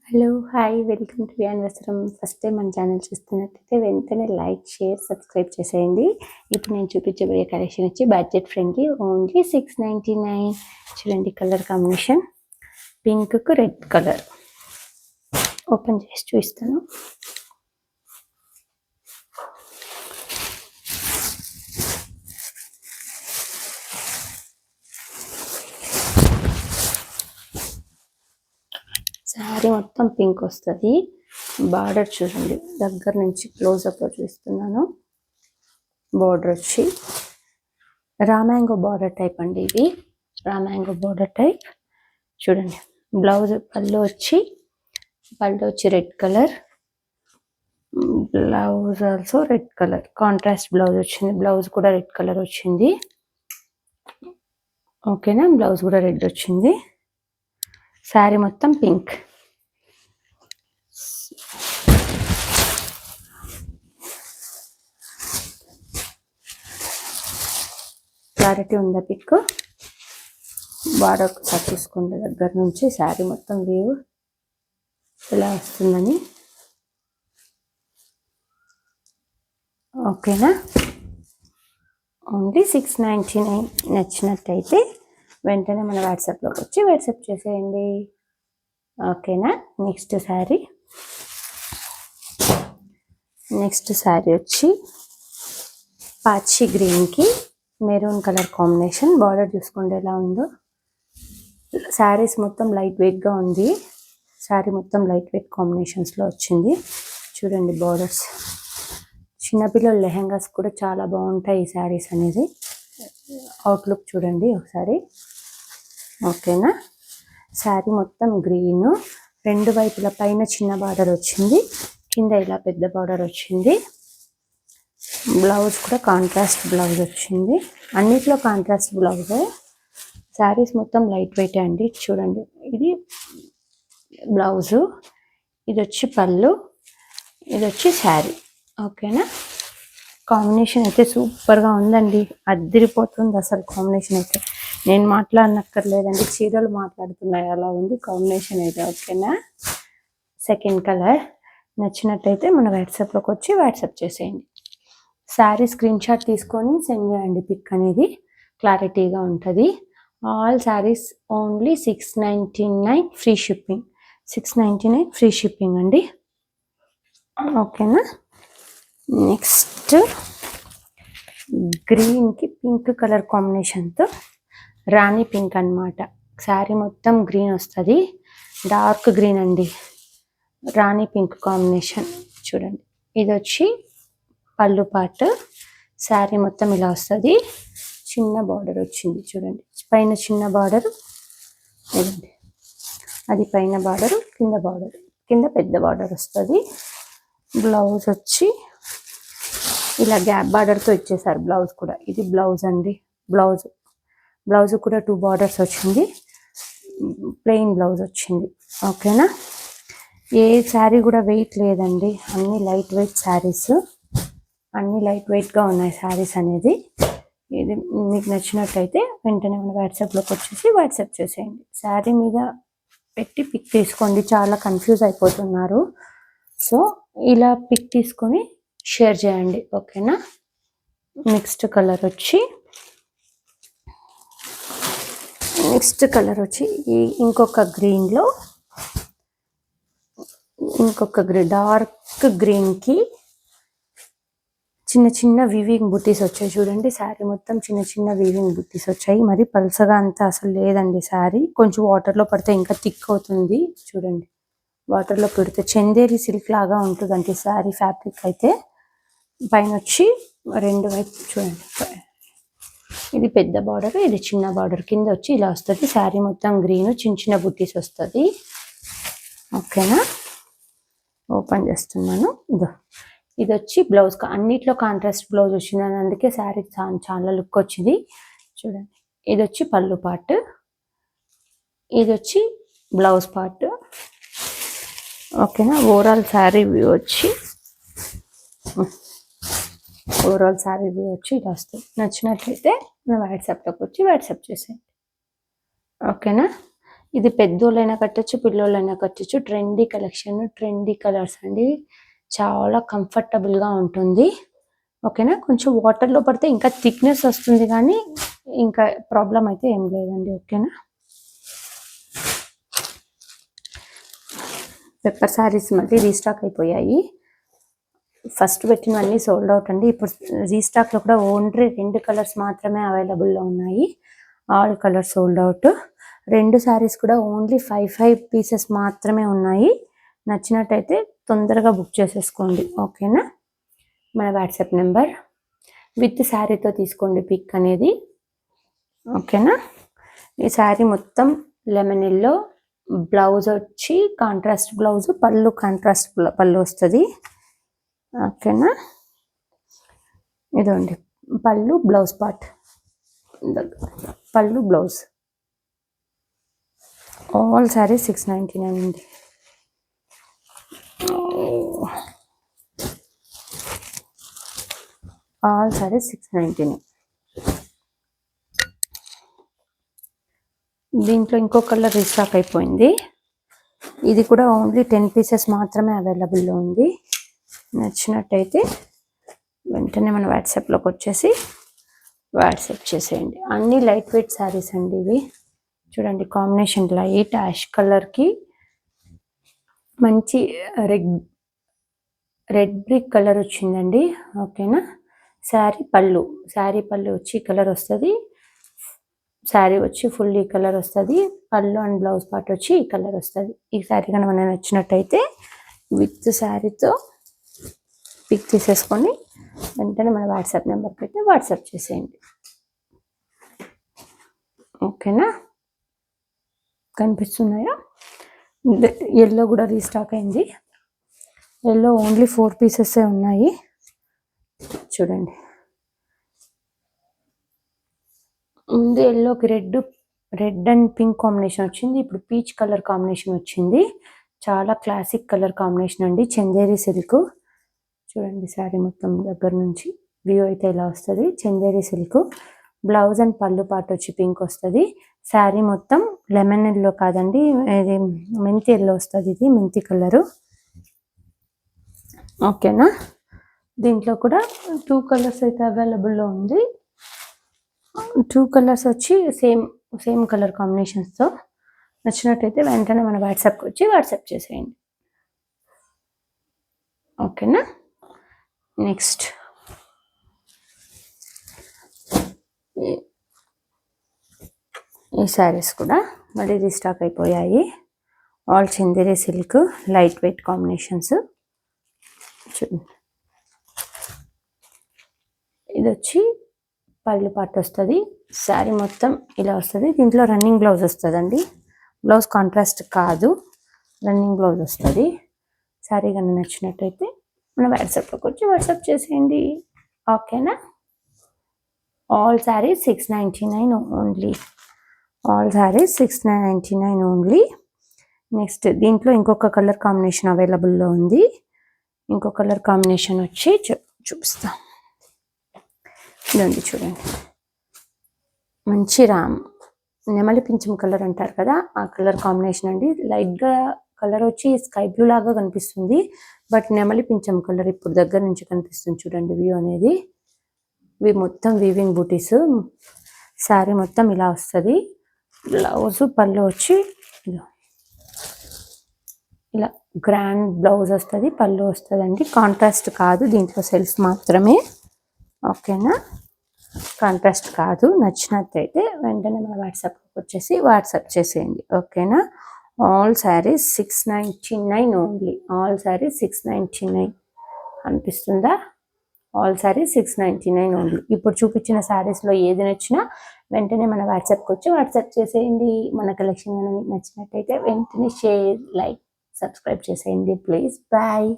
Hello hi welcome to వ్యాన్వసరం. First time మన channel చూస్తున్నట్టయితే వెంటనే లైక్ షేర్ సబ్స్క్రైబ్ చేసేయండి. ఇప్పుడు నేను చూపించబోయే కలెక్షన్ వచ్చి బడ్జెట్ ఫ్రెండ్లీ, ఓన్లీ 699. చూడండి కలర్ కాంబినేషన్ పింక్కు రెడ్ కలర్. ఓపెన్ చేసి చూపిస్తాను. శారీ మొత్తం పింక్ వస్తుంది. బార్డర్ చూడండి, దగ్గర నుంచి క్లోజప్లో చూస్తున్నాను. బార్డర్ వచ్చి రామ్యాంగో బార్డర్ టైప్ అండి. ఇది రామ్యాంగో బార్డర్ టైప్. చూడండి బ్లౌజ్ పళ్ళు వచ్చి red colour, blouse also red colour, contrast blouse వచ్చింది. బ్లౌజ్ కూడా రెడ్ కలర్ వచ్చింది. ఓకేనా, బ్లౌజ్ కూడా రెడ్ వచ్చింది. శారీ మొత్తం పింక్. క్లారిటీ ఉందా పిక్? బార్డర్ ఒకసారి చూసుకోండి దగ్గర నుంచి. శారీ మొత్తం వేవ్ ఇలా వస్తుందని. ఓకేనా, ఓన్లీ 699. నచ్చినట్టయితే వెంటనే మన వాట్సాప్లోకి వచ్చి వాట్సాప్ చేసేయండి. ఓకేనా. నెక్స్ట్ శారీ వచ్చి పాచి గ్రీన్కి మెరూన్ కలర్ కాంబినేషన్. బార్డర్ చూసుకోండి ఎలా ఉందో. శారీస్ మొత్తం లైట్ వెయిట్గా ఉంది. శారీ మొత్తం లైట్ వెయిట్ కాంబినేషన్స్లో వచ్చింది. చూడండి బార్డర్స్. చిన్నపిల్లల లెహెంగాస్ కూడా చాలా బాగుంటాయి ఈ శారీస్ అనేది. అవుట్లుక్ చూడండి ఒకసారి. ఓకేనా, శారీ మొత్తం గ్రీను. రెండు వైపుల పైన చిన్న బార్డర్ వచ్చింది, కింద ఇలా పెద్ద బార్డర్ వచ్చింది. బ్లౌజ్ కూడా కాంట్రాస్ట్ బ్లౌజ్ వచ్చింది. అన్నిట్లో కాంట్రాస్ట్ బ్లౌజే. శారీస్ మొత్తం లైట్ వెయిట్ అండి. చూడండి ఇది బ్లౌజు, ఇది వచ్చి పళ్ళు, ఇది వచ్చి శారీ. ఓకేనా, కాంబినేషన్ అయితే సూపర్గా ఉందండి. అదిరిపోతుంది అసలు కాంబినేషన్ అయితే. నేను మాట్లాడనక్కర్లేదండి, చీరలు మాట్లాడుతున్నాయి అలా ఉంది కాంబినేషన్ అయితే. ఓకేనా. Second colour. నచ్చినట్టయితే మన వాట్సాప్లోకి వచ్చి వాట్సాప్ చేసేయండి. శారీ స్క్రీన్ షాట్ తీసుకొని సెండ్ చేయండి. పిక్ అనేది క్లారిటీగా ఉంటుంది. All saris only 699 free shipping. 699 free shipping అండి. ఓకేనా. నెక్స్ట్ గ్రీన్కి పింక్ కలర్ కాంబినేషన్తో రాణి పింక్ అనమాట. శారీ మొత్తం గ్రీన్ వస్తుంది, డార్క్ గ్రీన్ అండి. రాణి పింక్ కాంబినేషన్. చూడండి ఇది వచ్చి పళ్ళు పార్ట్. శారీ మొత్తం ఇలా వస్తుంది. చిన్న బార్డర్ వచ్చింది చూడండి, పైన చిన్న బార్డర్, అది పైన బార్డరు, కింద పెద్ద బార్డర్ వస్తుంది. బ్లౌజ్ వచ్చి ఇలా గ్యాప్ బార్డర్తో ఇచ్చేసారు. బ్లౌజ్ కూడా ఇది బ్లౌజ్ అండి. బ్లౌజ్ కూడా 2 బార్డర్స్ వచ్చింది. ప్లెయిన్ బ్లౌజ్ వచ్చింది. ఓకేనా. ఏ శారీ కూడా వెయిట్ లేదండి, అన్ని లైట్ వెయిట్ శారీస్. అన్ని లైట్ వెయిట్గా ఉన్నాయి శారీస్ అనేది. ఇది మీకు నచ్చినట్టయితే వెంటనే మన వాట్సాప్లోకి వచ్చేసి వాట్సాప్ చేసేయండి. శారీ మీద పెట్టి పిక్ తీసుకోండి, చాలా కన్ఫ్యూజ్ అయిపోతున్నారు. సో ఇలా పిక్ తీసుకొని షేర్ చేయండి. ఓకేనా. నెక్స్ట్ కలర్ వచ్చి ఇంకొక గ్రీన్లో, డార్క్ గ్రీన్కి చిన్న వీవింగ్ బుట్టీస్ వచ్చాయి. చూడండి శారీ మొత్తం చిన్న వీవింగ్ బుట్టీస్ వచ్చాయి. మరి పల్సగా అంతా అసలు లేదండి శారీ. కొంచెం వాటర్లో పడితే ఇంకా థిక్ అవుతుంది. చూడండి వాటర్లో పెడితే చందేరి సిల్క్ లాగా ఉంటుందండి శారీ ఫ్యాబ్రిక్ అయితే. పైన వచ్చి రెండు వైపు చూడండి, ఇది పెద్ద బార్డర్, ఇది చిన్న బార్డర్. కింద వచ్చి ఇలా వస్తుంది. శారీ మొత్తం గ్రీన్, చిన్న బుట్టీస్ వస్తుంది. ఓకేనా. ఓపెన్ చేస్తున్నాను. ఇది వచ్చి బ్లౌజ్. అన్నిట్లో కాంట్రాస్ట్ బ్లౌజ్ వచ్చింది, అందుకే శారీ చాలా లుక్ వచ్చింది. చూడండి ఇది వచ్చి పళ్ళు పార్ట్, ఇది వచ్చి బ్లౌజ్ పార్ట్. ఓకేనా. ఓవరాల్ శారీ వ్యూ వచ్చి ఇలా వస్తుంది. నచ్చినట్లయితే నా వాట్సాప్లోకి వచ్చి వాట్సాప్ చేసేయండి. ఓకేనా. ఇది పెద్దోళ్ళైనా కట్టొచ్చు, పిల్లోళ్ళైనా కట్టొచ్చు. ట్రెండీ కలెక్షన్, ట్రెండీ కలర్స్ అండి. చాలా కంఫర్టబుల్గా ఉంటుంది. ఓకేనా. కొంచెం వాటర్లో పడితే ఇంకా థిక్నెస్ వస్తుంది, కానీ ఇంకా ప్రాబ్లం అయితే ఏం లేదండి. ఓకేనా. పెప్పర్ శారీస్ మళ్ళీ రీస్టాక్ అయిపోయాయి. ఫస్ట్ పెట్టినవన్నీ సోల్డ్ అవుట్ అండి. ఇప్పుడు రీస్టాక్లో కూడా ఓన్లీ 2 కలర్స్ మాత్రమే అవైలబుల్లో ఉన్నాయి. All colours sold out. 2 saris కూడా ఓన్లీ 5 పీసెస్ మాత్రమే ఉన్నాయి. నచ్చినట్టయితే తొందరగా బుక్ చేసేసుకోండి. ఓకేనా. మన వాట్సాప్ నెంబర్ విత్ శారీతో తీసుకోండి పిక్ అనేది. ఓకేనా. ఈ శారీ మొత్తం లెమన్ ఎల్లో, బ్లౌజ్ వచ్చి కాంట్రాస్ట్ బ్లౌజ్, పళ్ళు కాంట్రాస్ట్ పళ్ళు వస్తుంది. ఓకేనా. ఇదండి పళ్ళు, బ్లౌజ్ పార్ట్, పళ్ళు బ్లౌజ్. ఆల్ శారీ 699 అండి. ఆల్ శారీ 699. దీంట్లో ఇంకో కలర్ రీస్టాక్ అయిపోయింది. ఇది కూడా ఓన్లీ 10 పీసెస్ మాత్రమే అవైలబుల్లో ఉంది. నచ్చినట్టయితే వెంటనే మన వాట్సాప్లోకి వచ్చేసి వాట్సాప్ చేసేయండి. అన్ని లైట్ వెయిట్ శారీస్ అండి ఇవి. చూడండి కాంబినేషన్ లైట్ యాష్ కలర్కి మంచి రెడ్ బ్రిక్ కలర్ వచ్చిందండి. ఓకేనా. శారీ పళ్ళు వచ్చి కలర్ వస్తుంది. శారీ వచ్చి ఫుల్ ఈ కలర్ వస్తుంది. పళ్ళు అండ్ బ్లౌజ్ పార్ట్ వచ్చి ఈ కలర్ వస్తుంది. ఈ శారీ కనుక మనకు నచ్చినట్టయితే విత్ శారీతో పిక్ తీసేసుకొని వెంటనే మన వాట్సాప్ నెంబర్కి అయితే వాట్సాప్ చేసేయండి. ఓకేనా. కనిపిస్తున్నాయా. ఎల్లో కూడా రీస్టాక్ అయింది. ఎల్లో ఓన్లీ 4 పీసెస్ ఉన్నాయి. చూడండి. ముందు ఎల్లోకి రెడ్ అండ్ పింక్ కాంబినేషన్ వచ్చింది. ఇప్పుడు పీచ్ కలర్ కాంబినేషన్ వచ్చింది. చాలా క్లాసిక్ కలర్ కాంబినేషన్ అండి. చందేరి సిల్క్. చూడండి శారీ మొత్తం దగ్గర నుంచి వ్యూ అయితే ఇలా వస్తుంది. చందేరి సిల్క్. బ్లౌజ్ అండ్ పళ్ళు పార్ట్ వచ్చి పింక్ వస్తుంది. శారీ మొత్తం లెమన్ ఎల్లో కాదండి, ఇది మెంతి ఎల్లో వస్తుంది. ఇది మెంతి కలరు. ఓకేనా. దీంట్లో కూడా 2 కలర్స్ అయితే అవైలబుల్లో ఉంది. 2 కలర్స్ వచ్చి సేమ్ కలర్ కాంబినేషన్స్తో. నచ్చినట్టయితే వెంటనే మన వాట్సాప్కి వచ్చి వాట్సాప్ చేసేయండి. ఓకేనా. నెక్స్ట్ ఈ శారీస్ కూడా మళ్ళీ రీస్టాక్ అయిపోయాయి. All Chanderi silk light weight combinations. చూడండి. ఇది వచ్చి పళ్ళు పార్ట్ వస్తుంది. శారీ మొత్తం ఇలా వస్తుంది. దీంట్లో రన్నింగ్ బ్లౌజ్ వస్తుందండి. బ్లౌజ్ కాంట్రాస్ట్ కాదు, రన్నింగ్ బ్లౌజ్ వస్తుంది. శారీ కన్నా నచ్చినట్టయితే మన వాట్సాప్లోకి వచ్చి వాట్సాప్ చేసేయండి. ఓకేనా. All saris 699 only. All saris 699 only. Next దీంట్లో ఇంకొక కలర్ కాంబినేషన్ అవైలబుల్లో ఉంది. ఇంకో కలర్ కాంబినేషన్ వచ్చి చూపిస్తాం. ఇదండి చూడండి. మంచి నెమలి పింఛం కలర్ అంటారు కదా, ఆ కలర్ కాంబినేషన్ అండి. లైట్గా కలర్ వచ్చి స్కై బ్లూ లాగా కనిపిస్తుంది, బట్ నెమలి పింఛం కలర్ ఇప్పుడు దగ్గర నుంచి కనిపిస్తుంది. చూడండి వ్యూ అనేది. ఇవి మొత్తం వీవింగ్ బూటీస్. శారీ మొత్తం ఇలా వస్తుంది. బ్లౌజ్ పళ్ళు వచ్చి ఇలా గ్రాండ్ బ్లౌజ్ వస్తుంది, పళ్ళు వస్తుందండి. కాంట్రాస్ట్ కాదు, దీంట్లో సెల్ఫ్ మాత్రమే. ఓకేనా. కాంట్రాస్ట్ కాదు. నచ్చినట్టయితే వెంటనే మన వాట్సాప్కి వచ్చేసి వాట్సాప్ చేసేయండి. ఓకేనా. All saris 699 only. All saris 699 అనిపిస్తుందా. All saris 699 only. ఇప్పుడు చూపించిన శారీస్లో ఏది నచ్చినా వెంటనే మన వాట్సాప్కి వచ్చి వాట్సాప్ చేసేయండి. మన కలెక్షన్ మీకు నచ్చినట్టయితే వెంటనే షేర్, లైక్, సబ్స్క్రైబ్ చేసేయండి ప్లీజ్. బాయ్.